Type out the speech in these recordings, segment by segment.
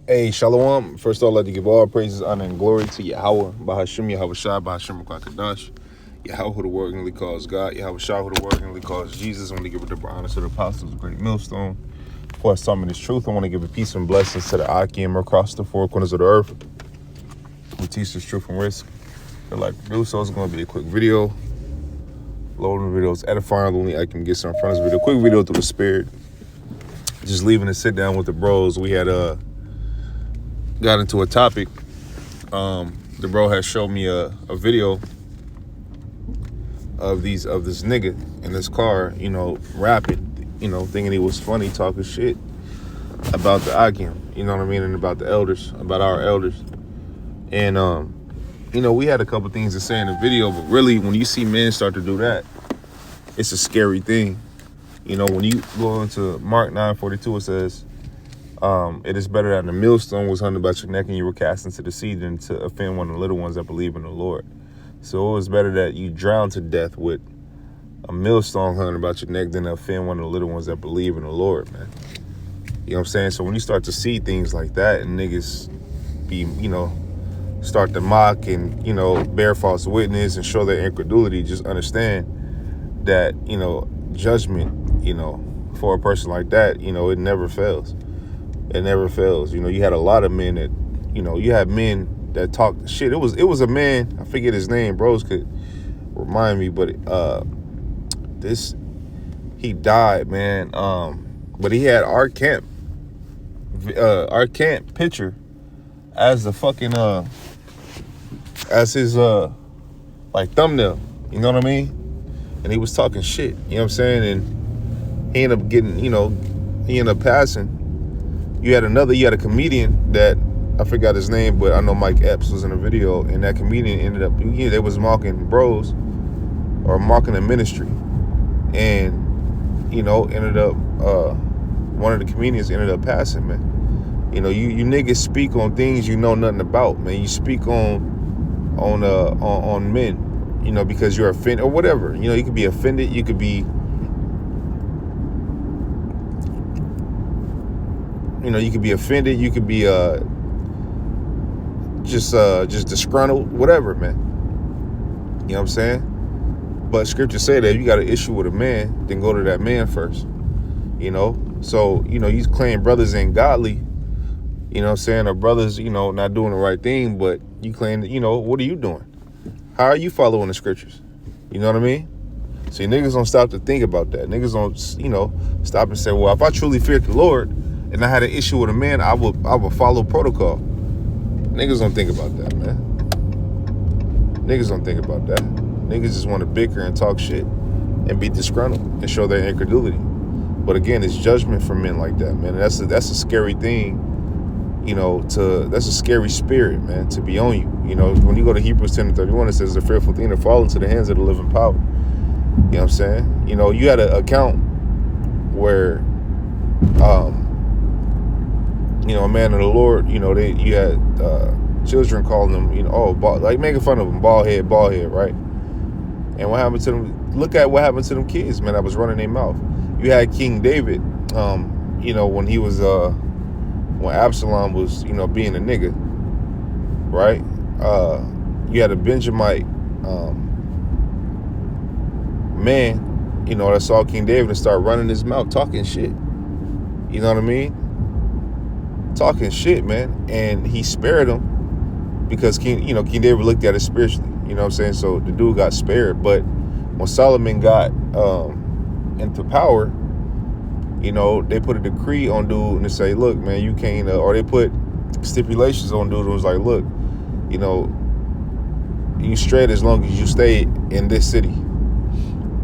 Hey, Shalom. First of all, I'd like to give all praises, honor, and glory to Yahweh, Bahashim, Yahweh Shai, Bahashim, Kadash, Yahweh, who the word only calls God, Yahweh Shai, who the word only calls Jesus. I want to give it the honor to the apostles, the great millstone. Before I summon this truth, I want to give a peace and blessings to the Akim across the four corners of the earth. We teach this truth and risk. I'd like to do so. It's going to be a quick video. Loading videos, edifying, only I can get some in front of this video. Quick video through the spirit. Just leaving to sit down with the bros. We had got into a topic. The bro has showed me a video of this nigga in this car, rapping, thinking he was funny, talking shit about the Akim, you know what I mean, and about the elders, about our elders. And we had a couple things to say in the video, but really when you see men start to do that, it's a scary thing. When you go into Mark 9:42, it says, it is better that the millstone was hung about your neck and you were cast into the sea than to offend one of the little ones that believe in the Lord. So it was better that you drown to death with a millstone hung about your neck than to offend one of the little ones that believe in the Lord, man. You know what I'm saying? So when you start to see things like that and niggas be, start to mock and, bear false witness and show their incredulity, just understand that, judgment, for a person like that, it never fails. It never fails. You had a lot of men that, you had men that talked shit. It was a man, I forget his name, bros could remind me, but he died, man. But he had our camp picture as the fucking as his like thumbnail. You know what I mean? And he was talking shit. You know what I'm saying? And he ended up getting, he ended up passing. You had a comedian that, I forgot his name, but I know Mike Epps was in a video, and that comedian ended up, they was mocking bros, or mocking the ministry. And, ended up, one of the comedians ended up passing, man. You niggas speak on things you know nothing about, man. You speak on men, because you're offended, or whatever. You could be offended, you could be, you could be offended, you could be just disgruntled, whatever, man. You know what I'm saying? But scripture say that if you got an issue with a man, then go to that man first. So, you claim brothers ain't godly, you know what I'm saying, or brothers, not doing the right thing, but you claim that, what are you doing? How are you following the scriptures? You know what I mean? See, niggas don't stop to think about that. Niggas don't, stop and say, well, if I truly feared the Lord and I had an issue with a man, I would follow protocol. Niggas don't think about that, man. Niggas don't think about that. Niggas just want to bicker and talk shit and be disgruntled and show their incredulity. But again, it's judgment for men like that, man. And that's a scary thing, that's a scary spirit, man, to be on you. When you go to Hebrews 10:31, it says, it's a fearful thing to fall into the hands of the living power. You know what I'm saying? You had an account where, a man of the Lord, you had children calling them, like making fun of them, bald head, right? And what happened to them? Look at what happened to them kids, man, that was running their mouth. You had King David, when he was, when Absalom was, being a nigga, right? You had a Benjamite man, that saw King David and started running his mouth, talking shit. You know what I mean? Talking shit, man. And he spared him because King David looked at it spiritually. You know what I'm saying? So the dude got spared. But when Solomon got into power, they put a decree on dude and they say, look, man, you can't, or they put stipulations on dude who was like, look, you straight as long as you stay in this city,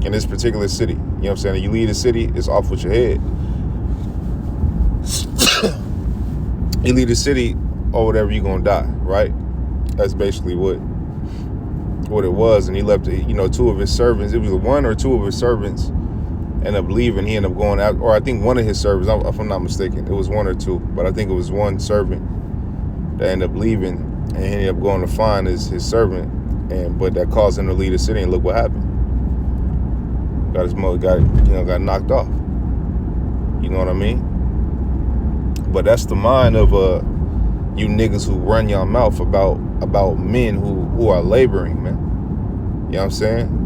in this particular city. You know what I'm saying? You leave the city, it's off with your head. You leave the city or whatever, you're gonna die, right? That's basically what it was. And he left, two of his servants. It was one or two of his servants ended up leaving. He ended up going out, or I think one of his servants, if I'm not mistaken, it was one or two, but I think it was one servant that ended up leaving, and he ended up going to find his servant, but that caused him to leave the city. And look what happened. Got his mother, got knocked off. You know what I mean? But that's the mind of You niggas who run your mouth about men who are laboring, man. You know what I'm saying?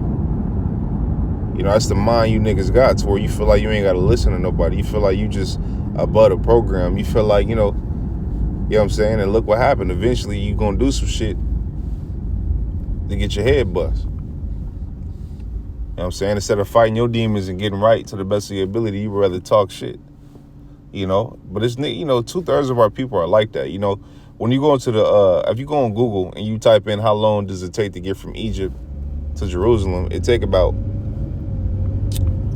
You know, that's the mind you niggas got, to where you feel like you ain't got to listen to nobody. You feel like you just above a program. You feel like, you know what I'm saying? And look what happened. Eventually, you gonna do some shit to get your head bust. You know what I'm saying? Instead of fighting your demons and getting right to the best of your ability, you would rather talk shit. You know? But it's, you know, 2/3 of our people are like that. You know, when you go into the, if you go on Google and you type in how long does it take to get from Egypt to Jerusalem, it take about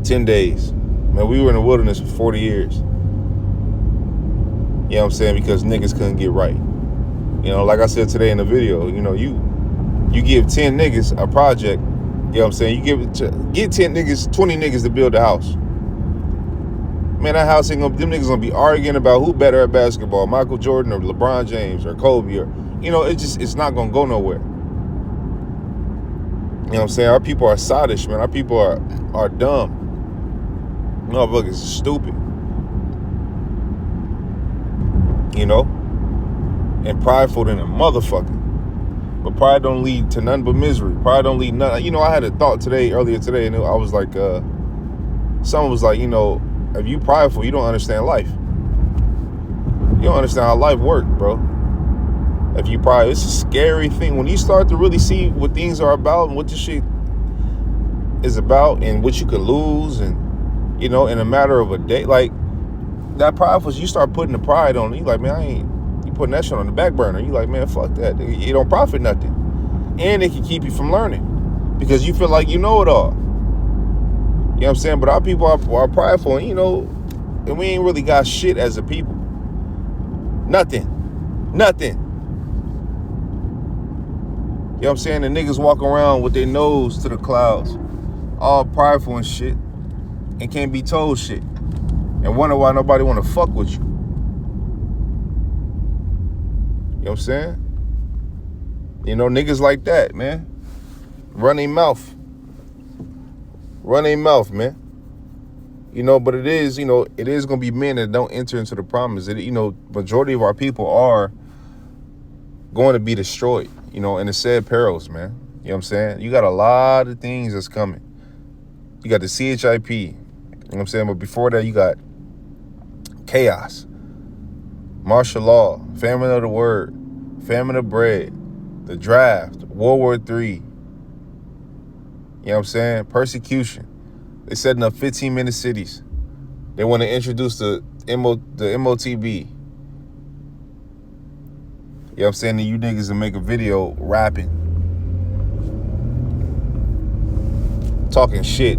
10 days. Man, we were in the wilderness for 40 years. You know what I'm saying? Because niggas couldn't get right. You know, like I said today in the video, you know, you give 10 niggas a project, you know what I'm saying? You get 10 niggas, 20 niggas to build a house. Man, that house ain't gonna, them niggas gonna be arguing about who better at basketball, Michael Jordan or LeBron James or Kobe, or, you know, it's not gonna go nowhere. You know what I'm saying? Our people are sottish, man. Our people are dumb. Motherfuckers is stupid. You know? And prideful than a motherfucker. But pride don't lead to none but misery. Pride don't lead none. You know, I had a thought earlier today, and I was like, someone was like, you know, if you prideful, you don't understand life. You don't understand how life works, bro. If you pride, it's a scary thing. When you start to really see what things are about and what this shit is about and what you could lose, and, you know, in a matter of a day, like, that prideful, you start putting the pride on it. You like, man, you putting that shit on the back burner. You like, man, fuck that. You don't profit nothing. And it can keep you from learning because you feel like you know it all. You know what I'm saying? But our people are prideful, and, you know, and we ain't really got shit as a people. Nothing. You know what I'm saying? The niggas walk around with their nose to the clouds, all prideful and shit, and can't be told shit, and wonder why nobody want to fuck with you. You know what I'm saying? You know, niggas like that, man. Run their mouth, man. You know, but it is, you know, it is going to be men that don't enter into the promise. You know, majority of our people are going to be destroyed, you know, in the said perils, man. You know what I'm saying? You got a lot of things that's coming. You got the CHIP, you know what I'm saying? But before that, you got chaos, martial law, famine of the word, famine of bread, the draft, World War III. You know what I'm saying? Persecution. They setting up 15-minute cities. They want to introduce the MOTB. You know what I'm saying? And you niggas will make a video rapping, talking shit,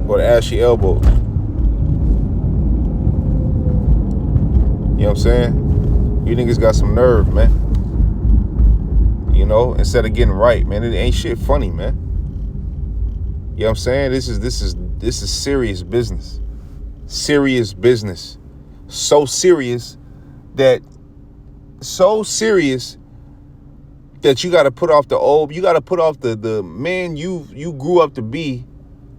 or the ashy elbow. You know what I'm saying? You niggas got some nerve, man. You know, instead of getting right, man, it ain't shit funny, man. You know what I'm saying? This is serious business. Serious business. So serious that you got to put off the man you grew up to be,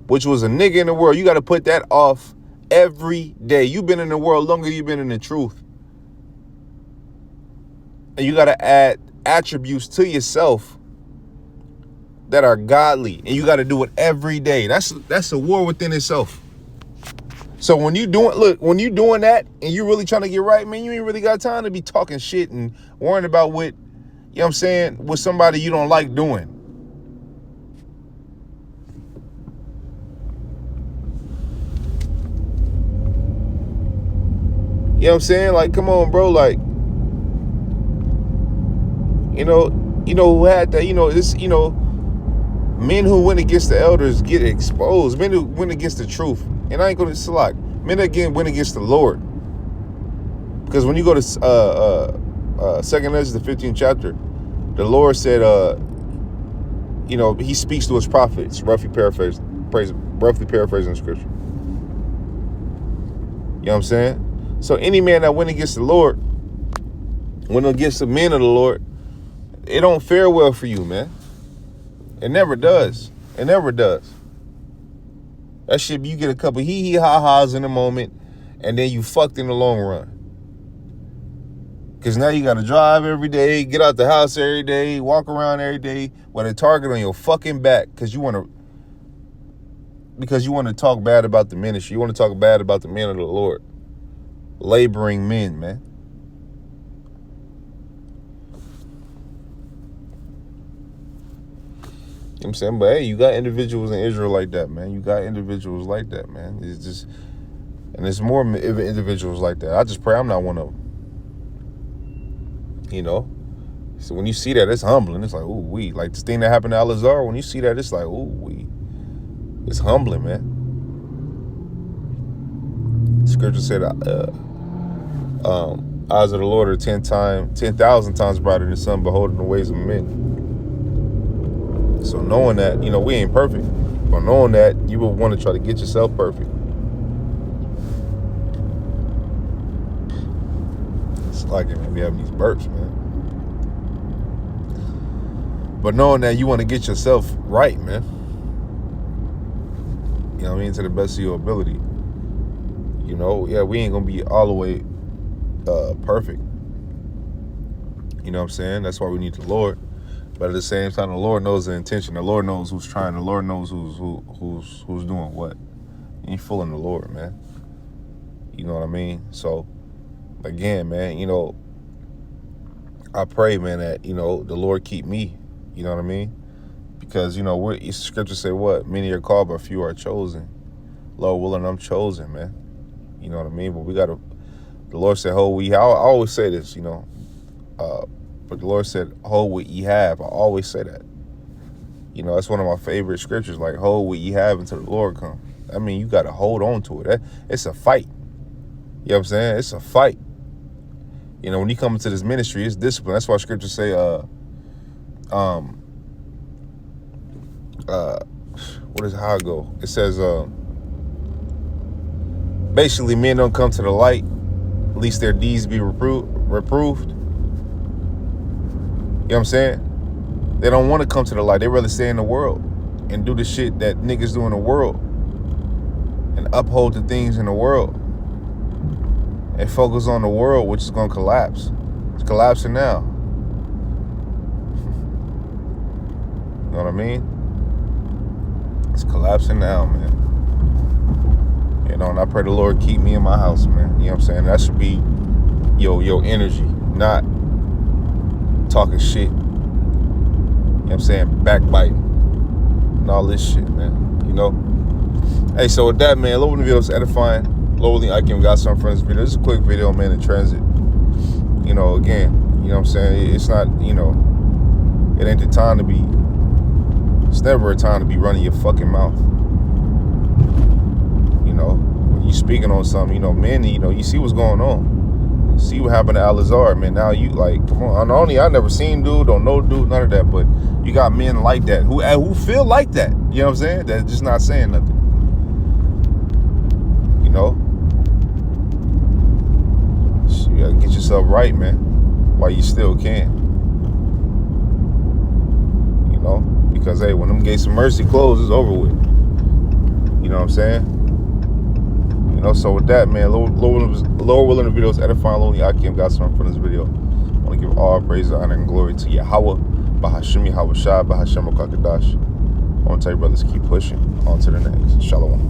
which was a nigga in the world. You got to put that off every day. You've been in the world longer than you've been in the truth. And you got to add attributes to yourself that are godly, and you got to do it every day. That's a war within itself. So when you doing that and you really trying to get right, man, you ain't really got time to be talking shit and worrying about what, you know what I'm saying, with somebody you don't like doing. You know what I'm saying? Like, come on, bro. Like, you know who had that, men who went against the elders get exposed. Men who went against the truth. And I ain't going to select. Men again went against the Lord. Because when you go to 2nd Ezra, the 15th chapter, the Lord said, he speaks to his prophets, roughly paraphrasing the scripture. You know what I'm saying? So any man that went against the Lord, went against the men of the Lord, it don't fare well for you, man. It never does. It never does. That shit, you get a couple hee-hee ha-has in a moment, and then you fucked in the long run. Because now you got to drive every day, get out the house every day, walk around every day with a target on your fucking back because you want to talk bad about the ministry. You want to talk bad about the men of the Lord. Laboring men, man. You know what I'm saying? But hey, you got individuals in Israel like that, man. You got individuals like that, man. It's just, and there's more individuals like that. I just pray I'm not one of them. You know? So when you see that, it's humbling. It's like, ooh, we. Like this thing that happened to Elazar, when you see that, it's like, ooh, we. It's humbling, man. Scripture said, eyes of the Lord are 10,000 times brighter than the sun, beholding the ways of men. So knowing that, you know, we ain't perfect, but knowing that, you will want to try to get yourself perfect. It's like it, man. We having these burps, man. But knowing that you want to get yourself right, man. You know what I mean? To the best of your ability. You know, yeah, we ain't going to be all the way perfect. You know what I'm saying? That's why we need the Lord. But at the same time, the Lord knows the intention. The Lord knows who's trying. The Lord knows who's doing what. You fooling the Lord, man. You know what I mean? So, again, man, you know, I pray, man, that, you know, the Lord keep me. You know what I mean? Because, you know, scripture say what? Many are called, but few are chosen. Lord willing, I'm chosen, man. You know what I mean? But we got to, the Lord said, hold I always say this, you know, but the Lord said, hold what ye have. I always say that. You know, that's one of my favorite scriptures, like, hold what ye have until the Lord come. I mean, you got to hold on to it. It's a fight. You know what I'm saying? It's a fight. You know, when you come into this ministry, it's discipline. That's why scriptures say, how it go? It says, basically, men don't come to the light, least their deeds be reproved. You know what I'm saying? They don't want to come to the light. They rather stay in the world and do the shit that niggas do in the world and uphold the things in the world and focus on the world, which is going to collapse. It's collapsing now. You know what I mean? It's collapsing now, man. You know, and I pray the Lord keep me in my house, man. You know what I'm saying? That should be your energy, not talking shit. You know what I'm saying? Backbiting and all this shit, man. You know? Hey, so with that, man, Lord, the video is edifying. Lord, I give God some friends video. This is a quick video, man, in transit. You know, again, you know what I'm saying? It's not, you know, it ain't the time to be, it's never a time to be running your fucking mouth. You know, when you speaking on something, you know, men, you know, you see what's going on. See what happened to Elazar, man. Now you like, come on. I never seen dude, don't know dude, none of that. But you got men like that who feel like that. You know what I'm saying? That's just not saying nothing. You know, so you gotta get yourself right, man, while you still can. You know, because hey, when them gates of mercy close, it's over with. You know what I'm saying? You know, so with that, man, Lord willing, the video is edifying. Lonely Akim got something from this video. I want to give all praise, honor, and glory to Yahweh, Bahashim Yahweh Shai, Bahashem Rakakadash. I want to tell you, brothers, keep pushing on to the next. Shalom.